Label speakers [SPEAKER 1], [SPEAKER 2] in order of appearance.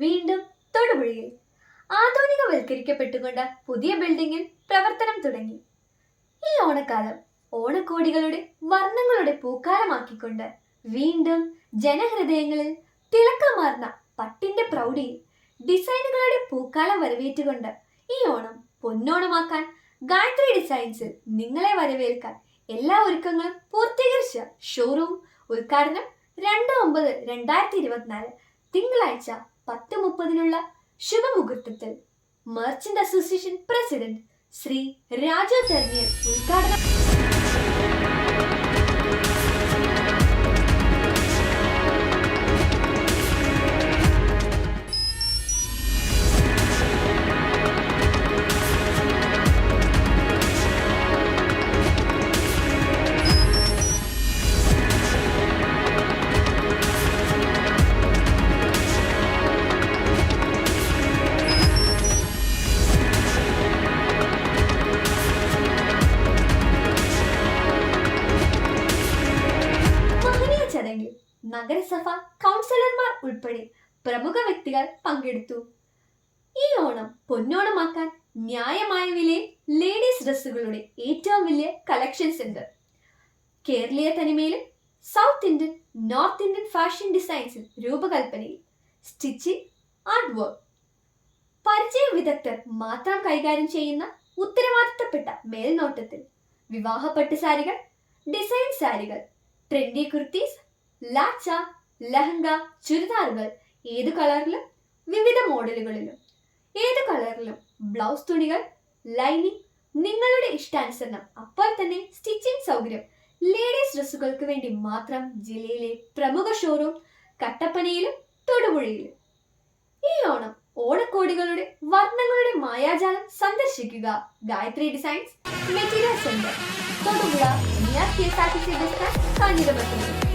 [SPEAKER 1] വീണ്ടും തൊടുപുഴയിൽ ആധുനികവൽക്കരിക്കപ്പെട്ടുകൊണ്ട് പുതിയ ബിൽഡിംഗിൽ പ്രവർത്തനം തുടങ്ങി. ഈ ഓണക്കാലം ഓണക്കോടികളുടെ വർണ്ണങ്ങളുടെ പൂക്കാലമാക്കിക്കൊണ്ട് വീണ്ടും ജനഹൃദയങ്ങളിൽ തിളക്കമാർന്ന പട്ടിന്റെ പ്രൗഢിയിൽ ഡിസൈനുകളുടെ പൂക്കാലം വരവേറ്റുകൊണ്ട് ഈ ഓണം പൊന്നോണമാക്കാൻ ഗായത്രി ഡിസൈൻസിൽ നിങ്ങളെ വരവേൽക്കാൻ എല്ലാ ഒരുക്കങ്ങളും പൂർത്തീകരിച്ച ഷോറൂം ഉദ്ഘാടനം 2/9/2024 തിങ്കളാഴ്ച 10:30 ശുഭമുഹൂർത്തത്തിൽ merchant association president Shri Raju തെർണിയൽ ഉദ്ഘാടനം. ചടങ്ങിൽ നഗരസഭ കൗൺസിലർമാർ ഉൾപ്പെടെ പ്രമുഖ വ്യക്തികൾ പങ്കെടുത്തു. ഈ ഓണം പൊന്നോണമാക്കാൻ ന്യായമായ വിലയിൽ ലേഡീസ് ഡ്രസ്സുകളുടെ ഏറ്റവും വലിയ കളക്ഷൻസ് ഉണ്ട്. കേരളീയ തനിമയിലും south Indian, north Indian fashion ഡിസൈൻസിൽ രൂപകൽപ്പനയിൽ സ്റ്റിച്ചിങ്, ആർട്ട് വർക്ക്, പരിചയ വിദഗ്ധർ മാത്രം കൈകാര്യം ചെയ്യുന്ന ഉത്തരവാദിത്തപ്പെട്ട മേൽനോട്ടത്തിൽ വിവാഹ പട്ടുസാരികൾ, ഡിസൈൻ സാരികൾ, ട്രെൻഡി കുർത്തീസ്, ലാച്ച, ലഹങ്ക, ചുരിദാറുകൾ ഏതു കളറിലും വിവിധ മോഡലുകളിലും ഏതു കളറിലും ബ്ലൗസ് തുണികൾ, ലൈനിങ് നിങ്ങളുടെ ഇഷ്ടാനുസരണം അപ്പോൾ തന്നെ സ്റ്റിച്ചിങ് സൗകര്യം ലേഡീസ് ഡ്രസ്സുകൾക്ക് വേണ്ടി മാത്രം ജില്ലയിലെ പ്രമുഖ ഷോറൂം കട്ടപ്പനയിലും തൊടുപുഴയിലും. ഈ ഓണം ഓണക്കോടികളുടെ വർണ്ണങ്ങളുടെ മായാജാലം സന്ദർശിക്കുക. Gayathri designs, material centre, Thodupuzha, near KSRTC bus stand, Kanjirappally.